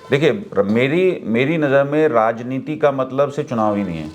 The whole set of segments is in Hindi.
देखिए, मेरी नज़र में राजनीति का मतलब सिर्फ चुनाव ही नहीं है,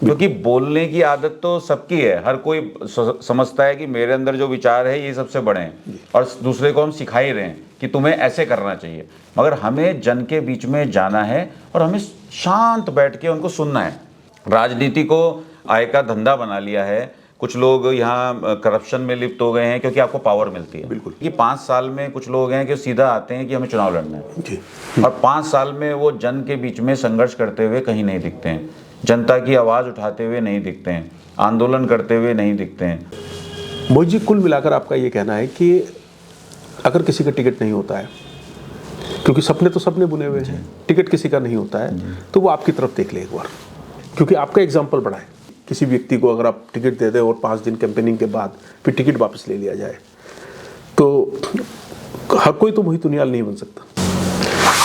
क्योंकि बोलने की आदत तो सबकी है। हर कोई समझता है कि मेरे अंदर जो विचार है ये सबसे बड़े हैं, और दूसरे को हम सिखा ही रहे हैं कि तुम्हें ऐसे करना चाहिए। मगर हमें जन के बीच में जाना है और हमें शांत बैठ के उनको सुनना है। राजनीति को आय का धंधा बना लिया है। कुछ लोग यहाँ करप्शन में लिप्त हो गए हैं क्योंकि आपको पावर मिलती है। बिल्कुल। कि 5 साल में कुछ लोग हैं कि सीधा आते हैं कि हमें चुनाव लड़ना है जी। और 5 साल में वो जन के बीच में संघर्ष करते हुए कहीं नहीं दिखते हैं, जनता की आवाज़ उठाते हुए नहीं दिखते हैं, आंदोलन करते हुए नहीं दिखते हैं। मोहित जी, कुल मिलाकर आपका ये कहना है कि अगर किसी का टिकट नहीं होता है, क्योंकि सपने तो सबने बुने हुए हैं, टिकट किसी का नहीं होता है, तो वो आपकी तरफ देख ले एक बार, क्योंकि आपका एग्जाम्पल बड़ा है। किसी व्यक्ति को अगर आप टिकट दे दें और 5 दिन कैंपेनिंग के बाद फिर टिकट वापस ले लिया जाए, तो हर कोई तो मोहित उनियाल नहीं बन सकता।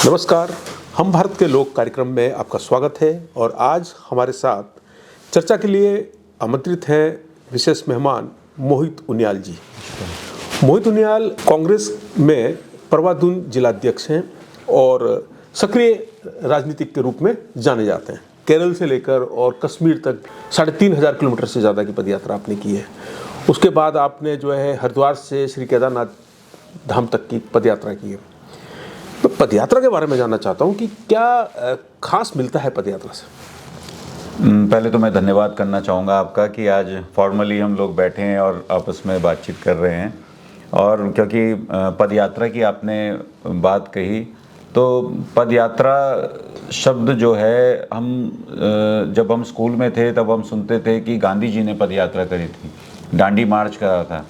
नमस्कार, हम भारत के लोग कार्यक्रम में आपका स्वागत है और आज हमारे साथ चर्चा के लिए आमंत्रित हैं विशेष मेहमान मोहित उनियाल जी। मोहित उनियाल कांग्रेस में परवादून जिलाध्यक्ष हैं और सक्रिय राजनीतिक के रूप में जाने जाते हैं। केरल से लेकर और कश्मीर तक 3,500 किलोमीटर से ज़्यादा की पदयात्रा आपने की है। उसके बाद आपने जो है हरिद्वार से श्री केदारनाथ धाम तक की पदयात्रा की है। तो पदयात्रा के बारे में जानना चाहता हूँ कि क्या खास मिलता है पदयात्रा से? पहले तो मैं धन्यवाद करना चाहूँगा आपका कि आज फॉर्मली हम लोग बैठे हैं और आपस में बातचीत कर रहे हैं। और क्योंकि पदयात्रा की आपने बात कही, तो पदयात्रा शब्द जो है जब हम स्कूल में थे तब हम सुनते थे कि गांधी जी ने पदयात्रा करी थी, डांडी मार्च करा था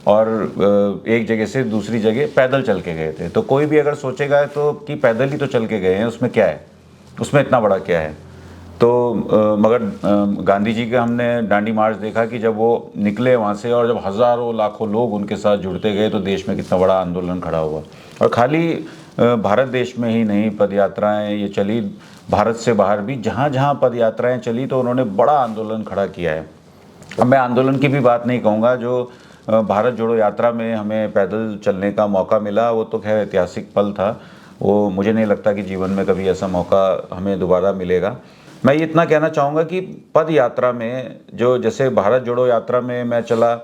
और एक जगह से दूसरी जगह पैदल चल के गए थे। तो कोई भी अगर सोचेगा तो कि पैदल ही तो चल के गए हैं, उसमें क्या है, उसमें इतना बड़ा क्या है। तो मगर गांधी जी का हमने डांडी मार्च देखा कि जब वो निकले वहाँ से और जब हज़ारों लाखों लोग उनके साथ जुड़ते गए तो देश में कितना बड़ा आंदोलन खड़ा हुआ। और खाली भारत देश में ही नहीं पदयात्राएं ये चली, भारत से बाहर भी जहाँ जहाँ पदयात्राएं चली तो उन्होंने बड़ा आंदोलन खड़ा किया है। अब मैं आंदोलन की भी बात नहीं कहूँगा, जो भारत जोड़ो यात्रा में हमें पैदल चलने का मौका मिला वो तो खैर ऐतिहासिक पल था। वो मुझे नहीं लगता कि जीवन में कभी ऐसा मौका हमें दोबारा मिलेगा। मैं ये इतना कहना चाहूँगा कि पद यात्रा में जो जैसे भारत जोड़ो यात्रा में मैं चला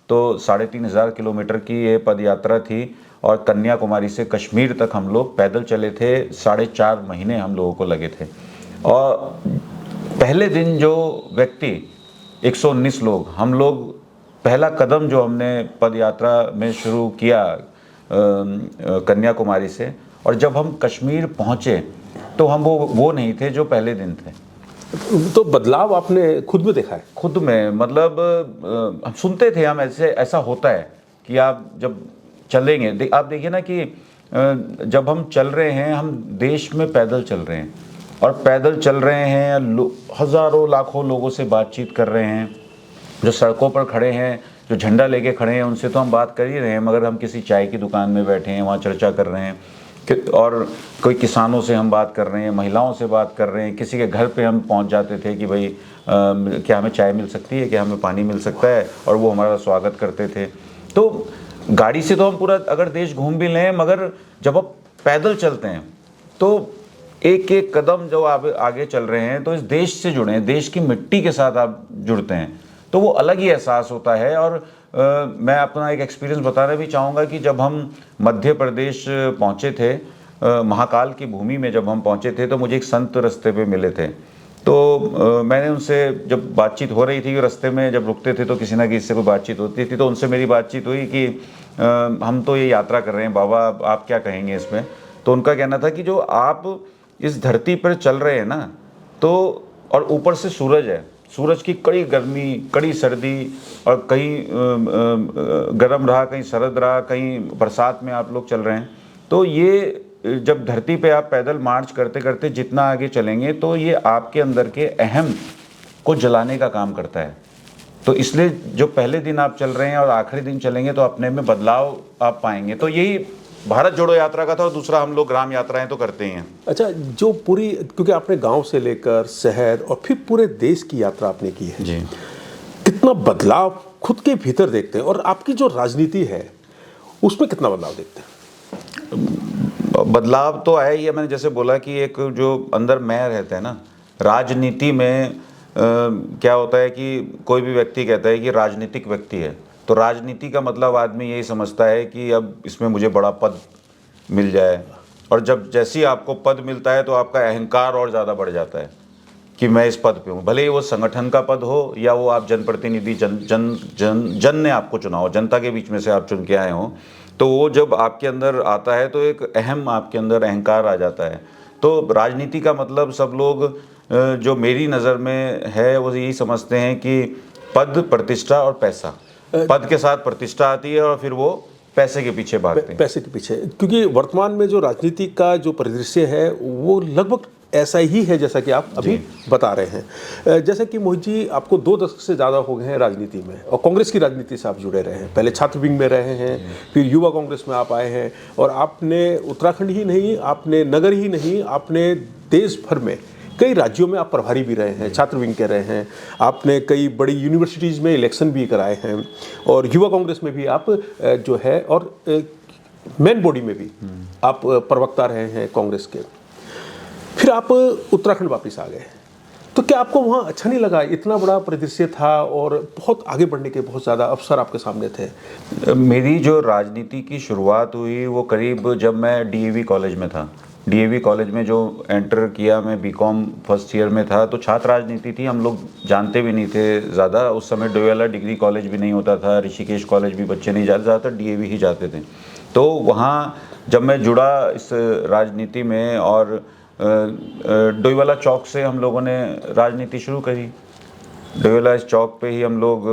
तो 3,500 किलोमीटर की ये पद यात्रा थी और कन्याकुमारी से कश्मीर तक हम लोग पैदल चले थे। 4.5 महीने हम लोगों को लगे थे। और पहले दिन जो व्यक्ति 119 लोग हम लोग पहला कदम जो हमने पद यात्रा में शुरू किया कन्याकुमारी से, और जब हम कश्मीर पहुँचे तो हम वो नहीं थे जो पहले दिन थे। तो बदलाव आपने खुद में देखा है? खुद में मतलब हम सुनते थे, हम ऐसा होता है कि आप जब चलेंगे, आप देखिए ना कि जब हम चल रहे हैं, हम देश में पैदल चल रहे हैं और पैदल चल रहे हैं, हज़ारों लाखों लोगों से बातचीत कर रहे हैं। जो सड़कों पर खड़े हैं, जो झंडा लेके खड़े हैं, उनसे तो हम बात कर ही रहे हैं, मगर हम किसी चाय की दुकान में बैठे हैं, वहाँ चर्चा कर रहे हैं। और कोई किसानों से हम बात कर रहे हैं, महिलाओं से बात कर रहे हैं, किसी के घर पे हम पहुंच जाते थे कि भाई क्या हमें चाय मिल सकती है, क्या हमें पानी मिल सकता है, और वो हमारा स्वागत करते थे। तो गाड़ी से तो हम पूरा अगर देश घूम भी लें, मगर जब आप पैदल चलते हैं तो एक एक कदम जो आप आगे चल रहे हैं तो इस देश से जुड़े हैं, देश की मिट्टी के साथ आप जुड़ते हैं, तो वो अलग ही एहसास होता है। और मैं अपना एक एक्सपीरियंस बताना भी चाहूँगा कि जब हम मध्य प्रदेश पहुँचे थे, महाकाल की भूमि में जब हम पहुँचे थे, तो मुझे एक संत रास्ते पे मिले थे। तो मैंने उनसे जब बातचीत हो रही थी, रास्ते में जब रुकते थे तो किसी ना किसी से कोई बातचीत होती थी, तो उनसे मेरी बातचीत हुई कि हम तो ये यात्रा कर रहे हैं बाबा, आप क्या कहेंगे इसमें। तो उनका कहना था कि जो आप इस धरती पर चल रहे हैं ना, तो और ऊपर से सूरज है, सूरज की कड़ी गर्मी, कड़ी सर्दी, और कहीं गर्म रहा, कहीं सर्द रहा, कहीं बरसात में आप लोग चल रहे हैं। तो ये जब धरती पे आप पैदल मार्च करते करते जितना आगे चलेंगे तो ये आपके अंदर के अहम को जलाने का काम करता है। तो इसलिए जो पहले दिन आप चल रहे हैं और आखिरी दिन चलेंगे तो अपने में बदलाव आप पाएंगे। तो यही भारत जोड़ो यात्रा का था। और दूसरा, हम लोग ग्राम यात्राएं तो करते ही हैं। अच्छा, जो पूरी, क्योंकि आपने गांव से लेकर शहर और फिर पूरे देश की यात्रा आपने की है जी, कितना बदलाव खुद के भीतर देखते हैं, और आपकी जो राजनीति है उसमें कितना बदलाव देखते हैं? बदलाव तो आया ही है। मैंने जैसे बोला कि एक जो अंदर मैं रहता है ना, राजनीति में क्या होता है कि कोई भी व्यक्ति कहता है कि राजनीतिक व्यक्ति है, तो राजनीति का मतलब आदमी यही समझता है कि अब इसमें मुझे बड़ा पद मिल जाए, और जब जैसे ही आपको पद मिलता है तो आपका अहंकार और ज़्यादा बढ़ जाता है कि मैं इस पद पे हूँ, भले ही वो संगठन का पद हो या वो आप जनप्रतिनिधि, जन ने आपको चुना हो, जनता के बीच में से आप चुन के आए हों, तो वो जब आपके अंदर आता है तो एक अहम आपके अंदर अहंकार आ जाता है। तो राजनीति का मतलब सब लोग जो मेरी नज़र में है वो यही समझते हैं कि पद, प्रतिष्ठा और पैसा, पद के साथ प्रतिष्ठा आती है और फिर वो पैसे के पीछे भागते हैं। पैसे के पीछे, क्योंकि वर्तमान में जो राजनीति का जो परिदृश्य है वो लगभग ऐसा ही है जैसा कि आप अभी बता रहे हैं। जैसे कि मोहित जी, आपको 2 दशक से ज़्यादा हो गए हैं राजनीति में, और कांग्रेस की राजनीति से आप जुड़े रहे हैं। पहले छात्र विंग में रहे हैं, फिर युवा कांग्रेस में आप आए हैं, और आपने उत्तराखंड ही नहीं, आपने नगर ही नहीं, आपने देश भर में कई राज्यों में आप प्रभारी भी रहे हैं, छात्र विंग के रहे हैं, आपने कई बड़ी यूनिवर्सिटीज़ में इलेक्शन भी कराए हैं, और युवा कांग्रेस में भी आप जो है, और मेन बॉडी में भी आप प्रवक्ता रहे हैं कांग्रेस के। फिर आप उत्तराखंड वापस आ गए, तो क्या आपको वहाँ अच्छा नहीं लगा? इतना बड़ा परिदृश्य था और बहुत आगे बढ़ने के बहुत ज़्यादा अवसर आपके सामने थे। मेरी जो राजनीति की शुरुआत हुई वो करीब जब मैं डीएवी कॉलेज में था। डीएवी कॉलेज में जो एंटर किया, मैं बीकॉम फर्स्ट ईयर में था, तो छात्र राजनीति थी, हम लोग जानते भी नहीं थे ज़्यादा। उस समय डोयला डिग्री कॉलेज भी नहीं होता था, ऋषिकेश कॉलेज भी बच्चे नहीं जाते, ज़्यादातर डीएवी ही जाते थे। तो वहाँ जब मैं जुड़ा इस राजनीति में, और डोईवाला चौक से हम लोगों ने राजनीति शुरू करी। डोईवाला इस चौक पे ही हम लोग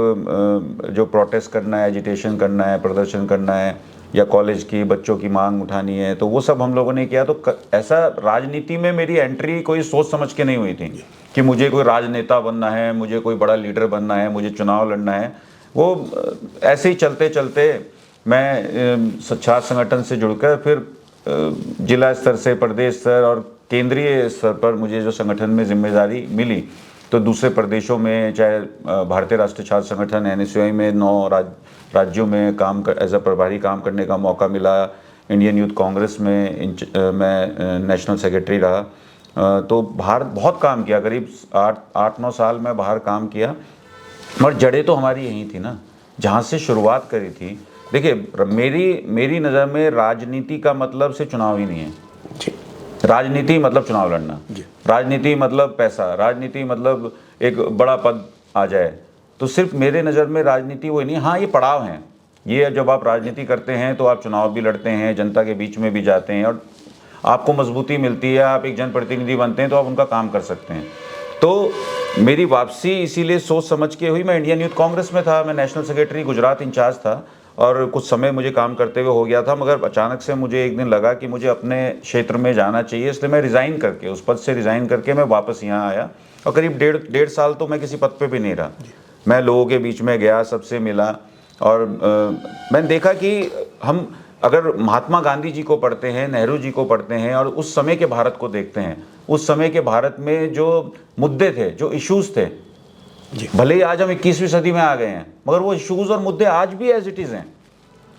जो प्रोटेस्ट करना है, एजिटेशन करना है, प्रदर्शन करना है, या कॉलेज की बच्चों की मांग उठानी है, तो वो सब हम लोगों ने किया। तो ऐसा राजनीति में मेरी एंट्री कोई सोच समझ के नहीं हुई थी कि मुझे कोई राजनेता बनना है, मुझे कोई बड़ा लीडर बनना है, मुझे चुनाव लड़ना है। वो ऐसे ही चलते चलते मैं छात्र संगठन से जुड़कर फिर जिला स्तर से प्रदेश स्तर और केंद्रीय स्तर पर मुझे जो संगठन में जिम्मेदारी मिली, तो दूसरे प्रदेशों में, चाहे भारतीय राष्ट्रीय छात्र संगठन एनएसयूआई में 9 राज्यों में एज अ प्रभारी काम करने का मौका मिला। इंडियन यूथ कांग्रेस में मैं नेशनल सेक्रेटरी रहा। तो बाहर बहुत काम किया, करीब 8-9 साल में बाहर काम किया। और जड़ें तो हमारी यहीं थी ना, जहाँ से शुरुआत करी थी। देखिए, मेरी नज़र में राजनीति का मतलब सिर्फ चुनाव ही नहीं है। राजनीति मतलब चुनाव लड़ना, राजनीति मतलब पैसा, राजनीति मतलब एक बड़ा पद आ जाए, तो सिर्फ मेरे नज़र में राजनीति वही नहीं। हाँ, ये पड़ाव हैं। ये जब आप राजनीति करते हैं तो आप चुनाव भी लड़ते हैं, जनता के बीच में भी जाते हैं, और आपको मजबूती मिलती है, आप एक जनप्रतिनिधि बनते हैं तो आप उनका काम कर सकते हैं। तो मेरी वापसी इसीलिए सोच समझ के हुई। मैं इंडियन यूथ कांग्रेस में था, मैं नेशनल सेक्रेटरी गुजरात इंचार्ज था, और कुछ समय मुझे काम करते हुए हो गया था, मगर अचानक से मुझे एक दिन लगा कि मुझे अपने क्षेत्र में जाना चाहिए, इसलिए मैं रिज़ाइन करके, उस पद से रिज़ाइन करके मैं वापस यहाँ आया। और करीब डेढ़ साल तो मैं किसी पद पे भी नहीं रहा। मैं लोगों के बीच में गया, सबसे मिला, और मैंने देखा कि हम अगर महात्मा गांधी जी को पढ़ते हैं, नेहरू जी को पढ़ते हैं, और उस समय के भारत को देखते हैं, उस समय के भारत में जो मुद्दे थे, जो इश्यूज़ थे, भले ही आज हम 21वीं सदी में आ गए हैं, मगर वो इश्यूज़ और मुद्दे आज भी एज इट इज़ हैं।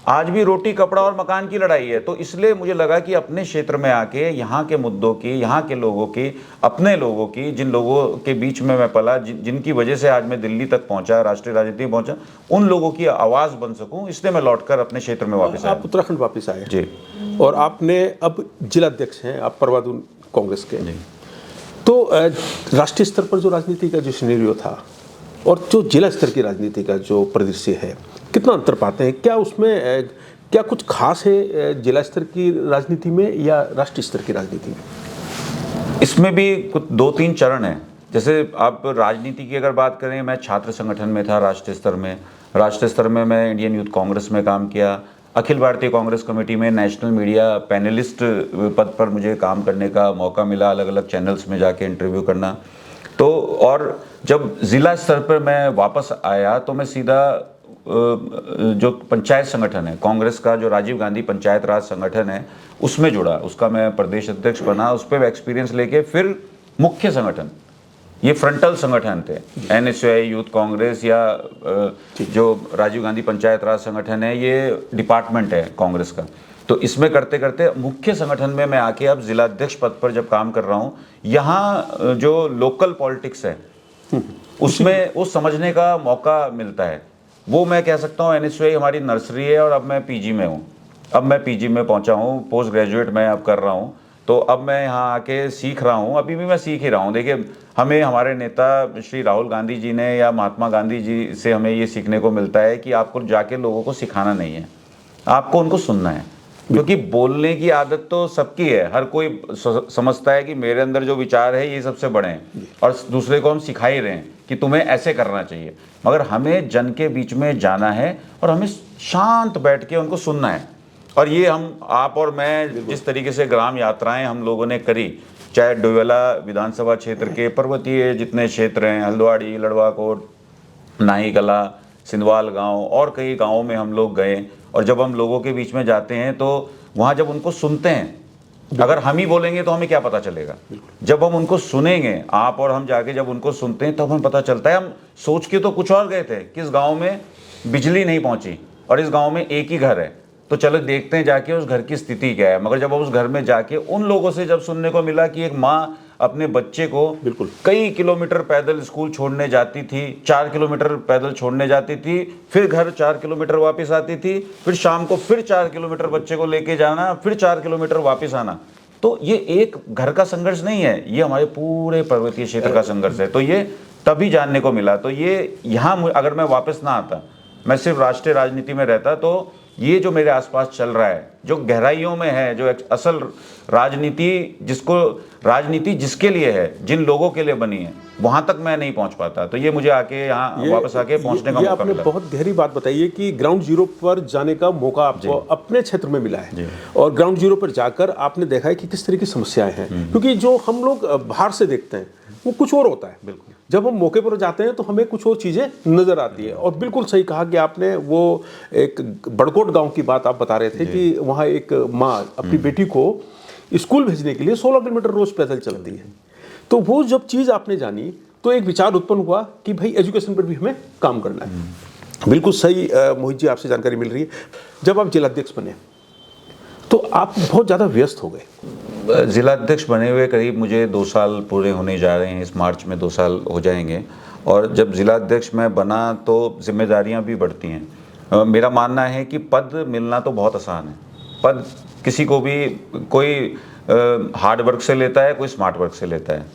आज भी रोटी, कपड़ा और मकान की लड़ाई है। तो इसलिए मुझे लगा कि अपने क्षेत्र में आके यहाँ के मुद्दों की, यहाँ के लोगों की, अपने लोगों की, जिन लोगों के बीच में मैं पला, जिनकी वजह से आज मैं दिल्ली तक पहुँचा, राष्ट्रीय राजनीति में पहुँचा, उन लोगों की आवाज़ बन सकूँ, इसलिए मैं लौटकर अपने क्षेत्र में वापस आया। आप उत्तराखंड वापस आए जी, और आपने अब जिलाध्यक्ष हैं आप परवादून कांग्रेस के। तो राष्ट्रीय स्तर पर जो राजनीति का जो सिनेरियो था और जो जिला स्तर की राजनीति का जो परिदृश्य है, कितना अंतर पाते हैं? क्या उसमें क्या कुछ खास है जिला स्तर की राजनीति में या राष्ट्रीय स्तर की राजनीति में? इसमें भी कुछ 2-3 चरण हैं। जैसे आप राजनीति की अगर बात करें, मैं छात्र संगठन में था राष्ट्रीय स्तर में। राष्ट्रीय स्तर में मैं इंडियन यूथ कांग्रेस में काम किया। अखिल भारतीय कांग्रेस कमेटी में नेशनल मीडिया पैनलिस्ट पद पर मुझे काम करने का मौका मिला, अलग अलग चैनल्स में जाके इंटरव्यू करना। तो और जब ज़िला स्तर पर मैं वापस आया तो मैं सीधा जो पंचायत संगठन है कांग्रेस का, जो राजीव गांधी पंचायत राज संगठन है, उसमें जुड़ा। उसका मैं प्रदेश अध्यक्ष बना। उस पर एक्सपीरियंस लेके फिर मुख्य संगठन, ये फ्रंटल संगठन थे, एनएसयूआई, यूथ कांग्रेस, या जो राजीव गांधी पंचायत राज संगठन है, ये डिपार्टमेंट है कांग्रेस का। तो इसमें करते करते मुख्य संगठन में मैं आके अब जिला अध्यक्ष पद पर जब काम कर रहा हूँ, यहाँ जो लोकल पॉलिटिक्स है उसमें वो समझने का मौका मिलता है। वो मैं कह सकता हूँ एनएसयूआई हमारी नर्सरी है और अब मैं पीजी में हूँ। अब मैं पीजी में पहुँचा हूँ, पोस्ट ग्रेजुएट मैं अब कर रहा हूँ। तो अब मैं यहाँ आके सीख रहा हूँ, अभी भी मैं सीख ही रहा हूँ। देखिए, हमें हमारे नेता श्री राहुल गांधी जी ने या महात्मा गांधी जी से हमें ये सीखने को मिलता है कि आपको जाके लोगों को सिखाना नहीं है, आपको उनको सुनना है। क्योंकि बोलने की आदत तो सबकी है, हर कोई समझता है कि मेरे अंदर जो विचार है ये सबसे बड़े हैं और दूसरे को हम सिखा ही रहे हैं कि तुम्हें ऐसे करना चाहिए। मगर हमें जन के बीच में जाना है और हमें शांत बैठ के उनको सुनना है। और ये हम, आप और मैं, जिस तरीके से ग्राम यात्राएं हम लोगों ने करी, चाहे डोईवाला विधानसभा क्षेत्र के पर्वतीय जितने क्षेत्र हैं, हल्द्वाड़ी, लड़वाकोट, नाई कला, सिंधवाल गांव और कई गांवों में हम लोग गए। और जब हम लोगों के बीच में जाते हैं तो वहाँ जब उनको सुनते हैं, अगर हम ही बोलेंगे तो हमें क्या पता चलेगा। जब हम उनको सुनेंगे, आप और हम जाके जब उनको सुनते हैं तो हमें पता चलता है। हम सोच के तो कुछ और गए थे, किस गाँव में बिजली नहीं पहुँची और इस गाँव में एक ही घर है, तो चलो देखते हैं जाके उस घर की स्थिति क्या है। मगर जब उस घर में जाके उन लोगों से जब सुनने को मिला कि एक माँ अपने बच्चे को बिल्कुल कई किलोमीटर पैदल स्कूल छोड़ने जाती थी, 4 किलोमीटर पैदल छोड़ने जाती थी, फिर घर 4 किलोमीटर वापस आती थी, फिर शाम को फिर 4 किलोमीटर बच्चे को लेके जाना, फिर 4 किलोमीटर वापस आना। तो ये एक घर का संघर्ष नहीं है, ये हमारे पूरे पर्वतीय क्षेत्र का संघर्ष है। तो ये तभी जानने को मिला। तो ये यहाँ अगर मैं वापस ना आता, मैं सिर्फ राष्ट्रीय राजनीति में रहता, तो ये जो मेरे आसपास चल रहा है, जो गहराइयों में है, जो असल राजनीति, राजनीति जिसके लिए है, जिन लोगों के लिए बनी है, वहां तक मैं नहीं पहुंच पाता। तो ये मुझे आके यहाँ वापस आके पहुंचने का मौका मिला। बहुत गहरी बात बताइए कि ग्राउंड जीरो पर जाने का मौका आपको अपने क्षेत्र में मिला है और ग्राउंड जीरो पर जाकर आपने देखा है कि किस तरह की समस्याएं हैं। क्योंकि जो हम लोग बाहर से देखते हैं वो कुछ और होता है, बिल्कुल जब हम मौके पर जाते हैं तो हमें कुछ और चीज़ें नज़र आती है। और बिल्कुल सही कहा कि आपने, वो एक बड़कोट गांव की बात आप बता रहे थे कि वहाँ एक माँ अपनी बेटी को स्कूल भेजने के लिए 16 किलोमीटर रोज़ पैदल चलती है। तो वो जब चीज़ आपने जानी तो एक विचार उत्पन्न हुआ कि भाई एजुकेशन पर भी हमें काम करना है। बिल्कुल सही मोहित जी, आपसे जानकारी मिल रही है। जब आप जिलाध्यक्ष बने तो आप बहुत ज़्यादा व्यस्त हो गए। जिलाध्यक्ष बने हुए करीब मुझे 2 साल पूरे होने जा रहे हैं, इस मार्च में 2 साल हो जाएंगे। और जब जिलाध्यक्ष मैं बना तो जिम्मेदारियां भी बढ़ती हैं। मेरा मानना है कि पद मिलना तो बहुत आसान है। पद किसी को भी, कोई हार्ड वर्क से लेता है, कोई स्मार्ट वर्क से लेता है,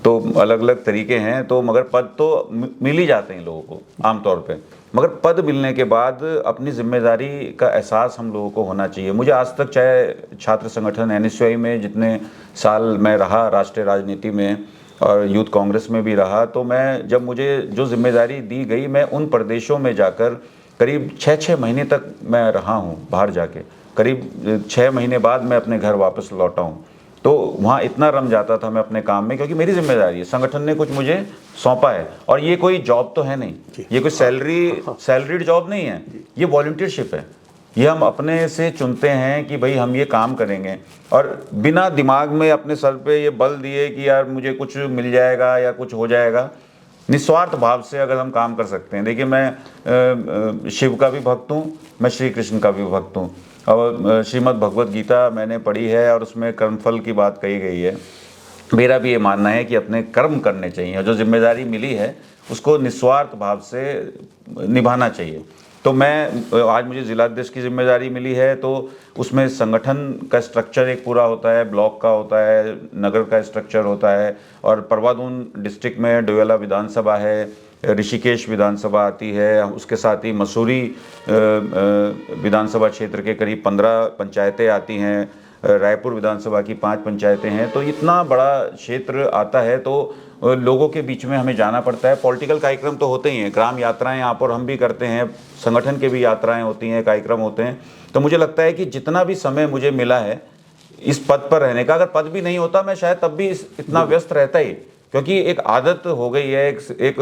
तो अलग अलग तरीके हैं। तो मगर पद तो मिल ही जाते हैं लोगों को आमतौर पे। मगर पद मिलने के बाद अपनी जिम्मेदारी का एहसास हम लोगों को होना चाहिए। मुझे आज तक, चाहे छात्र संगठन एनएसयूआई में जितने साल मैं रहा, राष्ट्रीय राजनीति में और यूथ कांग्रेस में भी रहा, तो मैं, जब मुझे जो जिम्मेदारी दी गई, मैं उन प्रदेशों में जाकर करीब 6 महीने तक मैं रहा हूँ बाहर जाके। करीब 6 महीने बाद मैं अपने घर वापस लौटा हूँ। तो वहाँ इतना रम जाता था मैं अपने काम में, क्योंकि मेरी जिम्मेदारी है, संगठन ने कुछ मुझे सौंपा है। और ये कोई जॉब तो है नहीं, ये कोई सैलरीड जॉब नहीं है, ये वॉलंटियरशिप है। ये हम अपने से चुनते हैं कि भाई हम ये काम करेंगे, और बिना दिमाग में अपने सर पे ये बल दिए कि यार मुझे कुछ मिल जाएगा या कुछ हो जाएगा, निस्वार्थ भाव से अगर हम काम कर सकते हैं। देखिए, मैं शिव का भी भक्त हूँ, मैं श्री कृष्ण का भी भक्त हूँ। और श्रीमद् भगवत गीता मैंने पढ़ी है और उसमें कर्मफल की बात कही गई है। मेरा भी ये मानना है कि अपने कर्म करने चाहिए, जो जिम्मेदारी मिली है उसको निस्वार्थ भाव से निभाना चाहिए। तो मैं, आज मुझे जिलाध्यक्ष की जिम्मेदारी मिली है, तो उसमें संगठन का स्ट्रक्चर एक पूरा होता है, ब्लॉक का होता है, नगर का स्ट्रक्चर होता है। और परवादून डिस्ट्रिक्ट में डोईवाला विधानसभा है, ऋषिकेश विधानसभा आती है, उसके साथ ही मसूरी विधानसभा क्षेत्र के करीब 15 पंचायतें आती हैं, रायपुर विधानसभा की 5 पंचायतें हैं। तो इतना बड़ा क्षेत्र आता है, तो लोगों के बीच में हमें जाना पड़ता है। पॉलिटिकल कार्यक्रम तो होते ही हैं, ग्राम यात्राएं यहाँ पर हम भी करते हैं, संगठन के भी यात्राएं होती हैं, कार्यक्रम होते हैं। तो मुझे लगता है कि जितना भी समय मुझे मिला है इस पद पर रहने का, अगर पद भी नहीं होता मैं शायद तब भी इतना व्यस्त रहता ही, क्योंकि एक आदत हो गई है। एक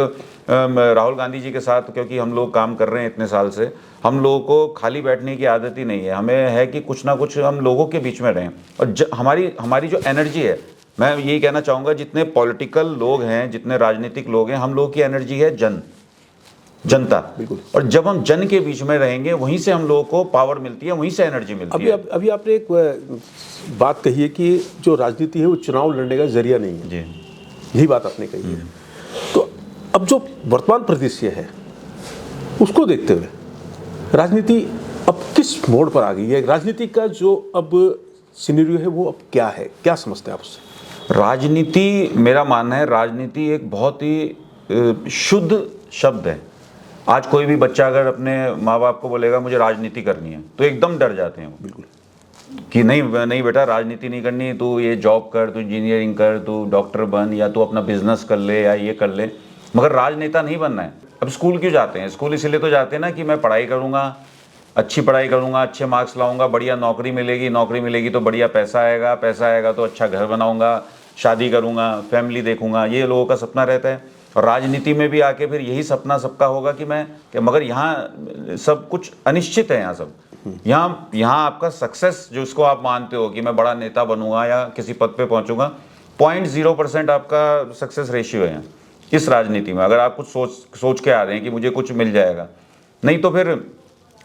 राहुल गांधी जी के साथ क्योंकि हम लोग काम कर रहे हैं इतने साल से, हम लोगों को खाली बैठने की आदत ही नहीं है। हमें है कि कुछ ना कुछ हम लोगों के बीच में रहें। और हमारी जो एनर्जी है, मैं यही कहना चाहूँगा, जितने पॉलिटिकल लोग हैं, जितने राजनीतिक लोग हैं, हम लोगों की एनर्जी है जन। जनता। बिल्कुल। और जब हम जन के बीच में रहेंगे वहीं से हम लोगों को पावर मिलती है, वहीं से एनर्जी मिलती है। अभी आपने एक बात कही है कि जो राजनीति है वो चुनाव लड़ने का जरिया नहीं है, जी। यही बात आपने कही है। तो अब जो वर्तमान परिदृश्य है उसको देखते हुए राजनीति अब किस मोड़ पर आ गई है? राजनीति का जो अब सिनेरियो है वो अब क्या है, क्या समझते हैं आप उससे? राजनीति, मेरा मानना है, राजनीति एक बहुत ही शुद्ध शब्द है। आज कोई भी बच्चा अगर अपने माँ बाप को बोलेगा मुझे राजनीति करनी है तो एकदम डर जाते हैं वो। बिल्कुल। कि नहीं नहीं बेटा, राजनीति नहीं करनी, तू ये जॉब कर, तू इंजीनियरिंग कर, तू डॉक्टर बन, या तू अपना बिजनेस कर ले, या ये कर ले, मगर राजनेता नहीं बनना है। अब स्कूल क्यों जाते हैं? स्कूल इसलिए तो जाते हैं ना कि मैं पढ़ाई करूँगा, अच्छी पढ़ाई करूँगा, अच्छे मार्क्स लाऊंगा, बढ़िया नौकरी मिलेगी, नौकरी मिलेगी तो बढ़िया पैसा आएगा, पैसा आएगा तो अच्छा घर बनाऊंगा, शादी करूँगा, फैमिली देखूंगा, ये लोगों का सपना रहता है। और राजनीति में भी आके फिर यही सपना सबका होगा कि मैं, कि मगर यहाँ सब कुछ अनिश्चित है। यहाँ सब, यहाँ आपका सक्सेस जो इसको आप मानते हो कि मैं बड़ा नेता बनूंगा या किसी पद पे पहुंचूंगा, 0.0% आपका सक्सेस रेशियो है इस राजनीति में। अगर आप कुछ सोच के आ रहे हैं कि मुझे कुछ मिल जाएगा, नहीं तो फिर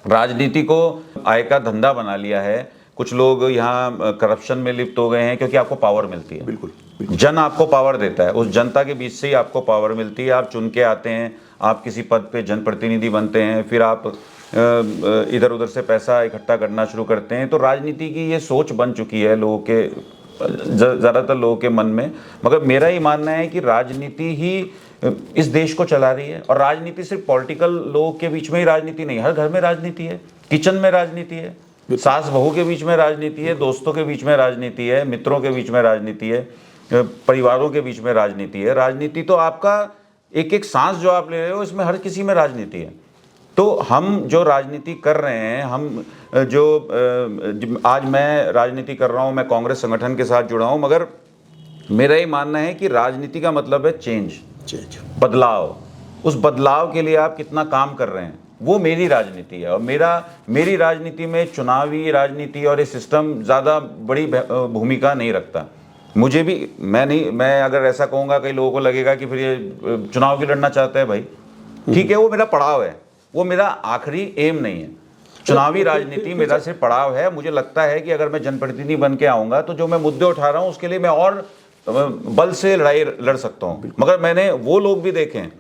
राजनीति को आय का धंधा बना लिया है। कुछ लोग यहाँ करप्शन में लिप्त हो गए हैं क्योंकि आपको पावर मिलती है। बिल्कुल। जन आपको पावर देता है, उस जनता के बीच से ही आपको पावर मिलती है। आप चुन के आते हैं, आप किसी पद पे जनप्रतिनिधि बनते हैं, फिर आप इधर उधर से पैसा इकट्ठा करना शुरू करते हैं। तो राजनीति की ये सोच बन चुकी है लोगों के, ज़्यादातर लोगों के मन में। मगर मेरा ही मानना है कि राजनीति ही इस देश को चला रही है। और राजनीति सिर्फ पॉलिटिकल लोगों के बीच में ही राजनीति नहीं, हर घर में राजनीति है, किचन में राजनीति है, सास बहू के बीच में राजनीति है, दोस्तों के बीच में राजनीति है, मित्रों के बीच में राजनीति है, परिवारों के बीच में राजनीति है। राजनीति तो आपका एक एक सांस जो आप ले रहे हो, इसमें हर किसी में राजनीति है। तो हम जो राजनीति कर रहे हैं, हम जो आज मैं राजनीति कर रहा हूँ, मैं कांग्रेस संगठन के साथ जुड़ा हूँ, मगर मेरा ये मानना है कि राजनीति का मतलब है चेंज, बदलाव। उस बदलाव के लिए आप कितना काम कर रहे हैं, वो मेरी राजनीति है। और मेरी राजनीति में चुनावी राजनीति और ये सिस्टम ज़्यादा बड़ी भूमिका नहीं रखता। मुझे भी, मैं अगर ऐसा कहूँगा, कई लोगों को लगेगा कि फिर ये चुनाव क्यों लड़ना चाहता है भाई। ठीक है, वो मेरा पड़ाव है, वो मेरा आखिरी एम नहीं है। चुनावी राजनीति मेरा सिर्फ पड़ाव है। मुझे लगता है कि अगर मैं जनप्रतिनिधि बन के आऊँगा तो जो मैं मुद्दे उठा रहा हूँ उसके लिए मैं और बल से लड़ाई लड़ सकता हूँ। मगर मैंने वो लोग भी देखे हैं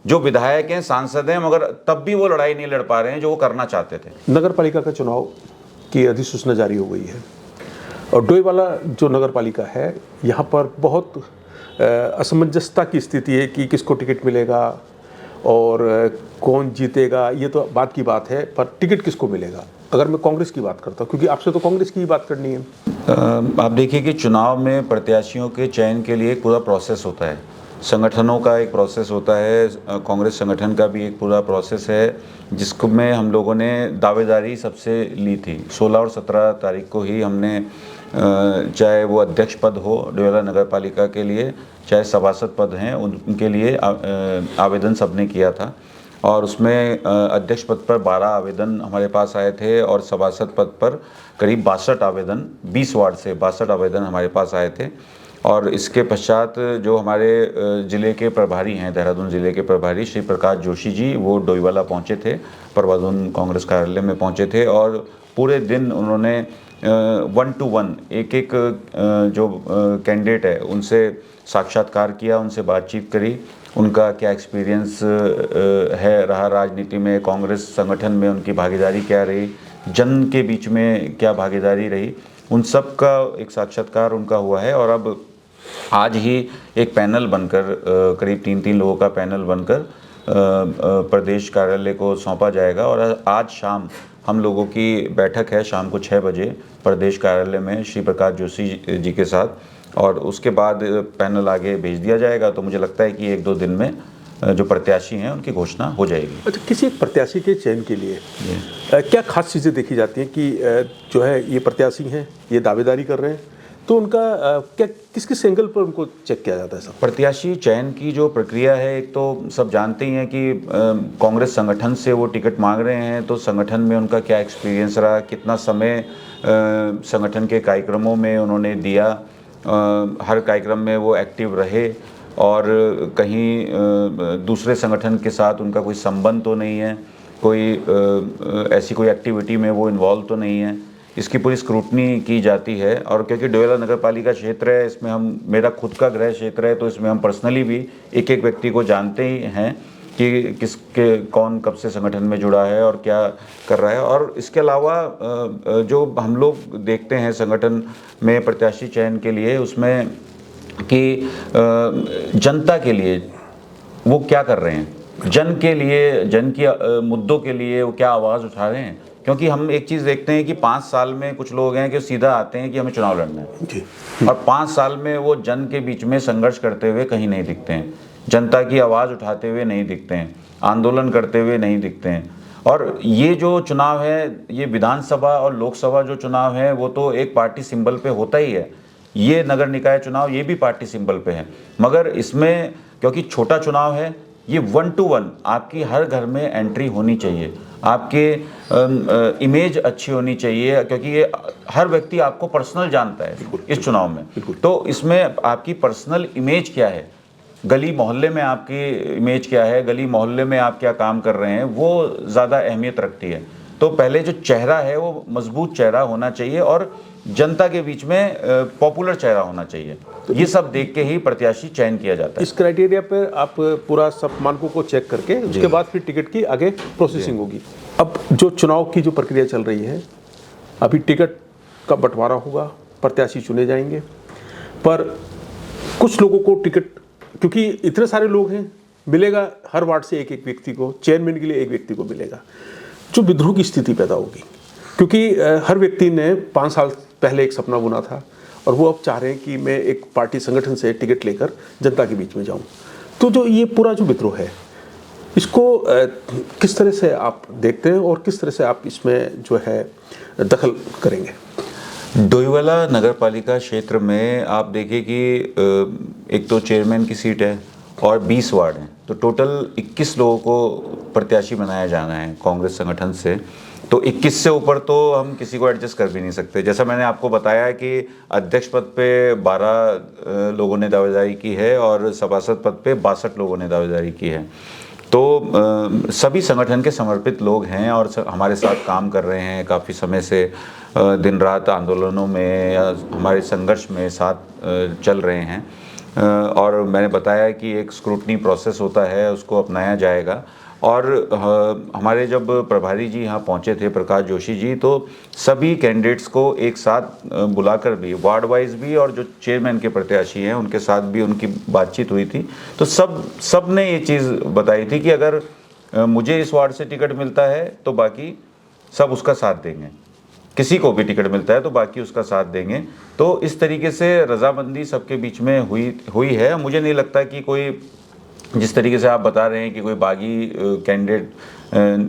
जो विधायक हैं, सांसद हैं, मगर तब भी वो लड़ाई नहीं लड़ पा रहे हैं जो वो करना चाहते थे। नगर पालिका का चुनाव की अधिसूचना जारी हो गई है और डोईवाला जो नगर पालिका है, यहाँ पर बहुत असमंजसता की स्थिति है कि किसको टिकट मिलेगा और कौन जीतेगा। ये तो बात की बात है, पर टिकट किसको मिलेगा? अगर मैं कांग्रेस की बात करता हूँ, क्योंकि आपसे तो कांग्रेस की ही बात करनी है। आप देखिए कि चुनाव में प्रत्याशियों के चयन के लिए एक पूरा प्रोसेस होता है, संगठनों का एक प्रोसेस होता है, कांग्रेस संगठन का भी एक पूरा प्रोसेस है, जिसको में हम लोगों ने दावेदारी सबसे ली थी। 16 और 17 तारीख को ही हमने, चाहे वो अध्यक्ष पद हो डोईवाला नगर पालिका के लिए, चाहे सभासद पद हैं, उनके लिए आवेदन सबने किया था। और उसमें अध्यक्ष पद पर 12 आवेदन हमारे पास आए थे और सभासद पद पर करीब 62 आवेदन, 20 वार्ड से 62 आवेदन हमारे पास आए थे। और इसके पश्चात जो हमारे ज़िले के प्रभारी हैं, देहरादून ज़िले के प्रभारी श्री प्रकाश जोशी जी, वो डोईवाला पहुँचे थे, प्रभादून कांग्रेस कार्यालय में पहुँचे थे और पूरे दिन उन्होंने 1 to 1 एक जो कैंडिडेट है उनसे साक्षात्कार किया, उनसे बातचीत करी, उनका क्या एक्सपीरियंस है रहा राजनीति में, कांग्रेस संगठन में उनकी भागीदारी क्या रही, जन के बीच में क्या भागीदारी रही, उन सब का एक साक्षात्कार उनका हुआ है। और अब आज ही एक पैनल बनकर, करीब 3 लोगों का पैनल बनकर प्रदेश कार्यालय को सौंपा जाएगा। और आज शाम हम लोगों की बैठक है, शाम को 6 बजे प्रदेश कार्यालय में श्री प्रकाश जोशी जी के साथ, और उसके बाद पैनल आगे भेज दिया जाएगा। तो मुझे लगता है कि 1-2 दिन में जो प्रत्याशी हैं उनकी घोषणा हो जाएगी। अच्छा, किसी एक प्रत्याशी के चयन के लिए क्या खास चीज़ें देखी जाती हैं कि जो है ये प्रत्याशी हैं, ये दावेदारी कर रहे हैं, तो उनका क्या किस किस एंगल पर उनको चेक किया जाता है सर? प्रत्याशी चयन की जो प्रक्रिया है, एक तो सब जानते ही हैं कि कांग्रेस संगठन से वो टिकट मांग रहे हैं, तो संगठन में उनका क्या एक्सपीरियंस रहा, कितना समय संगठन के कार्यक्रमों में उन्होंने दिया, हर कार्यक्रम में वो एक्टिव रहे, और कहीं दूसरे संगठन के साथ उनका कोई संबंध तो नहीं है, कोई ऐसी कोई एक्टिविटी में वो इन्वॉल्व तो नहीं है, इसकी पूरी स्क्रूटनी की जाती है। और क्योंकि डोईवाला नगर पालिका क्षेत्र है, इसमें हम, मेरा खुद का गृह क्षेत्र है, तो इसमें हम पर्सनली भी एक एक व्यक्ति को जानते ही हैं कि किसके कौन कब से संगठन में जुड़ा है और क्या कर रहा है। और इसके अलावा जो हम लोग देखते हैं संगठन में प्रत्याशी चयन के लिए, उसमें कि जनता के लिए वो क्या कर रहे हैं, जन के लिए, जन की मुद्दों के लिए वो क्या आवाज़ उठा रहे हैं। क्योंकि हम एक चीज़ देखते हैं कि 5 साल में कुछ लोग हैं कि सीधा आते हैं कि हमें चुनाव लड़ना है जी। और 5 साल में वो जन के बीच में संघर्ष करते हुए कहीं नहीं दिखते हैं, जनता की आवाज़ उठाते हुए नहीं दिखते हैं, आंदोलन करते हुए नहीं दिखते हैं। और ये जो चुनाव है, ये विधानसभा और लोकसभा जो चुनाव है, वो तो एक पार्टी सिंबल पे होता ही है। ये नगर निकाय चुनाव, ये भी पार्टी सिंबल पे है, मगर इसमें क्योंकि छोटा चुनाव है, ये 1 to 1 आपकी हर घर में एंट्री होनी चाहिए, आपके इमेज अच्छी होनी चाहिए, क्योंकि ये हर व्यक्ति आपको पर्सनल जानता है इस चुनाव में। तो इसमें आपकी पर्सनल इमेज क्या है, गली मोहल्ले में आपकी इमेज क्या है, गली मोहल्ले में आप क्या काम कर रहे हैं, वो ज़्यादा अहमियत रखती है। तो पहले जो चेहरा है वो मजबूत चेहरा होना चाहिए और जनता के बीच में पॉपुलर चेहरा होना चाहिए। तो ये सब देख के ही प्रत्याशी चयन किया जाता है। इस क्राइटेरिया पर आप पूरा सब मानकों को चेक करके उसके बाद फिर टिकट की आगे प्रोसेसिंग होगी। अब जो चुनाव की जो प्रक्रिया चल रही है, अभी टिकट का बंटवारा होगा, प्रत्याशी चुने जाएंगे, पर कुछ लोगों को टिकट, क्योंकि इतने सारे लोग हैं, मिलेगा हर वार्ड से एक एक व्यक्ति को, चेयरमैन के लिए एक व्यक्ति को मिलेगा, जो विद्रोह की स्थिति पैदा होगी। क्योंकि हर व्यक्ति ने 5 साल पहले एक सपना बुना था और वो अब चाह रहे हैं कि मैं एक पार्टी संगठन से टिकट लेकर जनता के बीच में जाऊं। तो जो ये पूरा जो विद्रोह है, इसको किस तरह से आप देखते हैं और किस तरह से आप इसमें जो है दखल करेंगे? डोईवाला नगर पालिका क्षेत्र में आप देखिए कि एक तो चेयरमैन की सीट है और 20 वार्ड हैं, तो टोटल 21 लोगों को प्रत्याशी बनाया जाना है कांग्रेस संगठन से। तो 21 से ऊपर तो हम किसी को एडजस्ट कर भी नहीं सकते। जैसा मैंने आपको बताया कि अध्यक्ष पद पे 12 लोगों ने दावेदारी की है और सभासद पद पे 62 लोगों ने दावेदारी की है। तो सभी संगठन के समर्पित लोग हैं और हमारे साथ काम कर रहे हैं काफ़ी समय से, दिन रात आंदोलनों में या हमारे संघर्ष में साथ चल रहे हैं। और मैंने बताया कि एक स्क्रूटनी प्रोसेस होता है, उसको अपनाया जाएगा। और हमारे जब प्रभारी जी यहाँ पहुँचे थे, प्रकाश जोशी जी, तो सभी कैंडिडेट्स को एक साथ बुलाकर भी, वार्ड वाइज भी, और जो चेयरमैन के प्रत्याशी हैं उनके साथ भी उनकी बातचीत हुई थी। तो सब ने ये चीज़ बताई थी कि अगर मुझे इस वार्ड से टिकट मिलता है तो बाकी सब उसका साथ देंगे, किसी को भी टिकट मिलता है तो बाकी उसका साथ देंगे। तो इस तरीके से रजामंदी सबके बीच में हुई है। मुझे नहीं लगता कि कोई, जिस तरीके से आप बता रहे हैं कि कोई बागी कैंडिडेट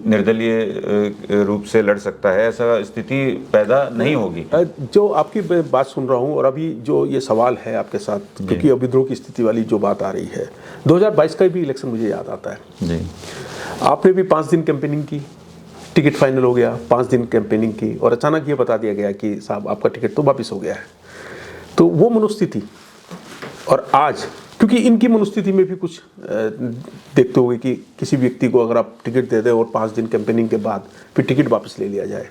निर्दलीय रूप से लड़ सकता है, ऐसा स्थिति पैदा नहीं होगी। जो आपकी बात सुन रहा हूँ और अभी जो ये सवाल है आपके साथ, क्योंकि विद्रोह की स्थिति वाली जो बात आ रही है, 2022 का भी इलेक्शन मुझे याद आता है जी। आपने भी 5 दिन कैंपेनिंग की, टिकट फाइनल हो गया, 5 दिन कैंपेनिंग की और अचानक ये बता दिया गया कि साहब आपका टिकट तो वापस हो गया है। तो वो मनोस्थिति और आज, क्योंकि इनकी मनोस्थिति में भी कुछ देखते होंगे कि किसी व्यक्ति को अगर आप टिकट दे दें और 5 दिन कैंपेनिंग के बाद फिर टिकट वापस ले लिया जाए,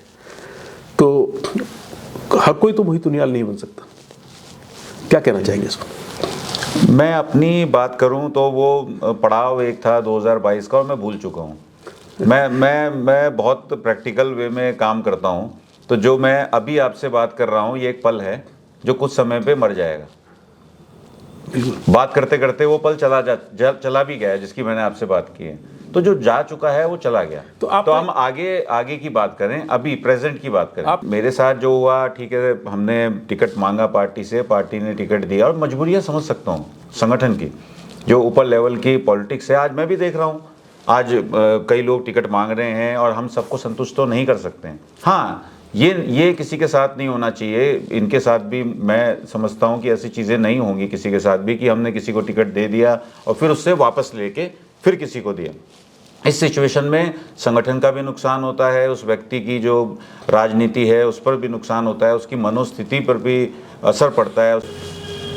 तो हर कोई तो मोहित उनियाल नहीं बन सकता। क्या कहना चाहेंगे इसको? मैं अपनी बात करूं तो वो पड़ाव एक था 2022 का और मैं भूल चुका हूं। मैं बहुत प्रैक्टिकल वे में काम करता हूं। तो जो मैं अभी आपसे बात कर रहा हूं, ये एक पल है जो कुछ समय पे मर जाएगा। बात करते करते वो पल चला भी गया जिसकी मैंने आपसे बात की है। तो जो जा चुका है वो चला गया। तो हम आगे की बात करें, अभी प्रेजेंट की बात करें। मेरे साथ जो हुआ, ठीक है, हमने टिकट मांगा पार्टी से, पार्टी ने टिकट दिया, और मजबूरियां समझ सकता हूँ संगठन की, जो ऊपर लेवल की पॉलिटिक्स है। आज मैं भी देख रहा हूँ, आज कई लोग टिकट मांग रहे हैं और हम सबको संतुष्ट तो नहीं कर सकते हैं। हाँ, ये किसी के साथ नहीं होना चाहिए। इनके साथ भी मैं समझता हूँ कि ऐसी चीज़ें नहीं होंगी किसी के साथ भी, कि हमने किसी को टिकट दे दिया और फिर उससे वापस लेके फिर किसी को दिया। इस सिचुएशन में संगठन का भी नुकसान होता है, उस व्यक्ति की जो राजनीति है उस पर भी नुकसान होता है, उसकी मनोस्थिति पर भी असर पड़ता है।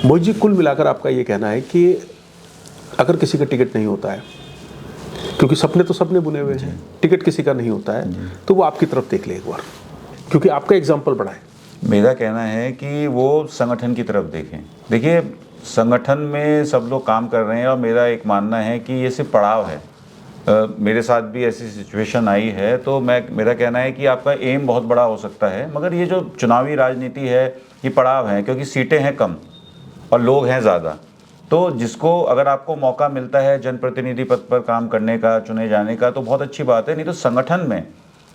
मोहित जी, कुल मिलाकर आपका ये कहना है कि अगर किसी का टिकट नहीं होता है, क्योंकि सपने तो सबने बुने हुए हैं, टिकट किसी का नहीं होता है, तो वो आपकी तरफ देख ले एक बार, क्योंकि आपका एग्जाम्पल बड़ा है। मेरा कहना है कि वो संगठन की तरफ देखें। देखिए, संगठन में सब लोग काम कर रहे हैं और मेरा एक मानना है कि ये सिर्फ पड़ाव है। मेरे साथ भी ऐसी सिचुएशन आई है, तो मेरा कहना है कि आपका एम बहुत बड़ा हो सकता है, मगर ये जो चुनावी राजनीति है ये पड़ाव है, क्योंकि सीटें हैं कम और लोग हैं ज़्यादा। तो जिसको अगर आपको मौका मिलता है जनप्रतिनिधि पद पर काम करने का, चुने जाने का, तो बहुत अच्छी बात है, नहीं तो संगठन में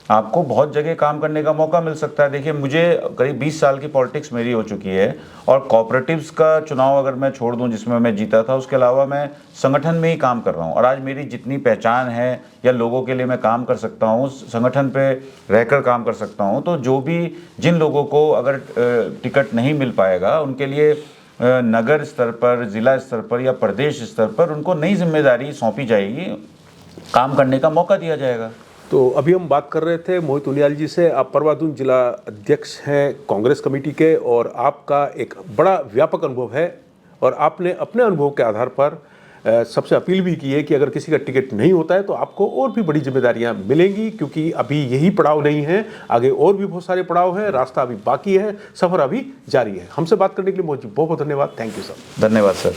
आपको बहुत जगह काम करने का मौका मिल सकता है। देखिए, मुझे करीब 20 साल की पॉलिटिक्स मेरी हो चुकी है और कोऑपरेटिव्स का चुनाव अगर मैं छोड़ दूं जिसमें मैं जीता था, उसके अलावा मैं संगठन में ही काम कर रहा हूं और आज मेरी जितनी पहचान है या लोगों के लिए मैं काम कर सकता हूं, संगठन पे रहकर काम कर सकता हूं, तो जो भी जिन लोगों को अगर टिकट नहीं मिल पाएगा उनके लिए नगर स्तर पर, जिला स्तर पर या प्रदेश स्तर पर उनको नई जिम्मेदारी सौंपी जाएगी, काम करने का मौका दिया जाएगा। तो अभी हम बात कर रहे थे मोहित उनियाल जी से। आप परवादून जिला अध्यक्ष हैं कांग्रेस कमेटी के और आपका एक बड़ा व्यापक अनुभव है और आपने अपने अनुभव के आधार पर सबसे अपील भी की है कि अगर किसी का टिकट नहीं होता है तो आपको और भी बड़ी जिम्मेदारियां मिलेंगी, क्योंकि अभी यही पड़ाव नहीं है, आगे और भी बहुत सारे पड़ाव हैं, रास्ता अभी बाकी है, सफ़र अभी जारी है। हमसे बात करने के लिए मोहित जी बहुत बहुत धन्यवाद। Thank you sir. धन्यवाद सर।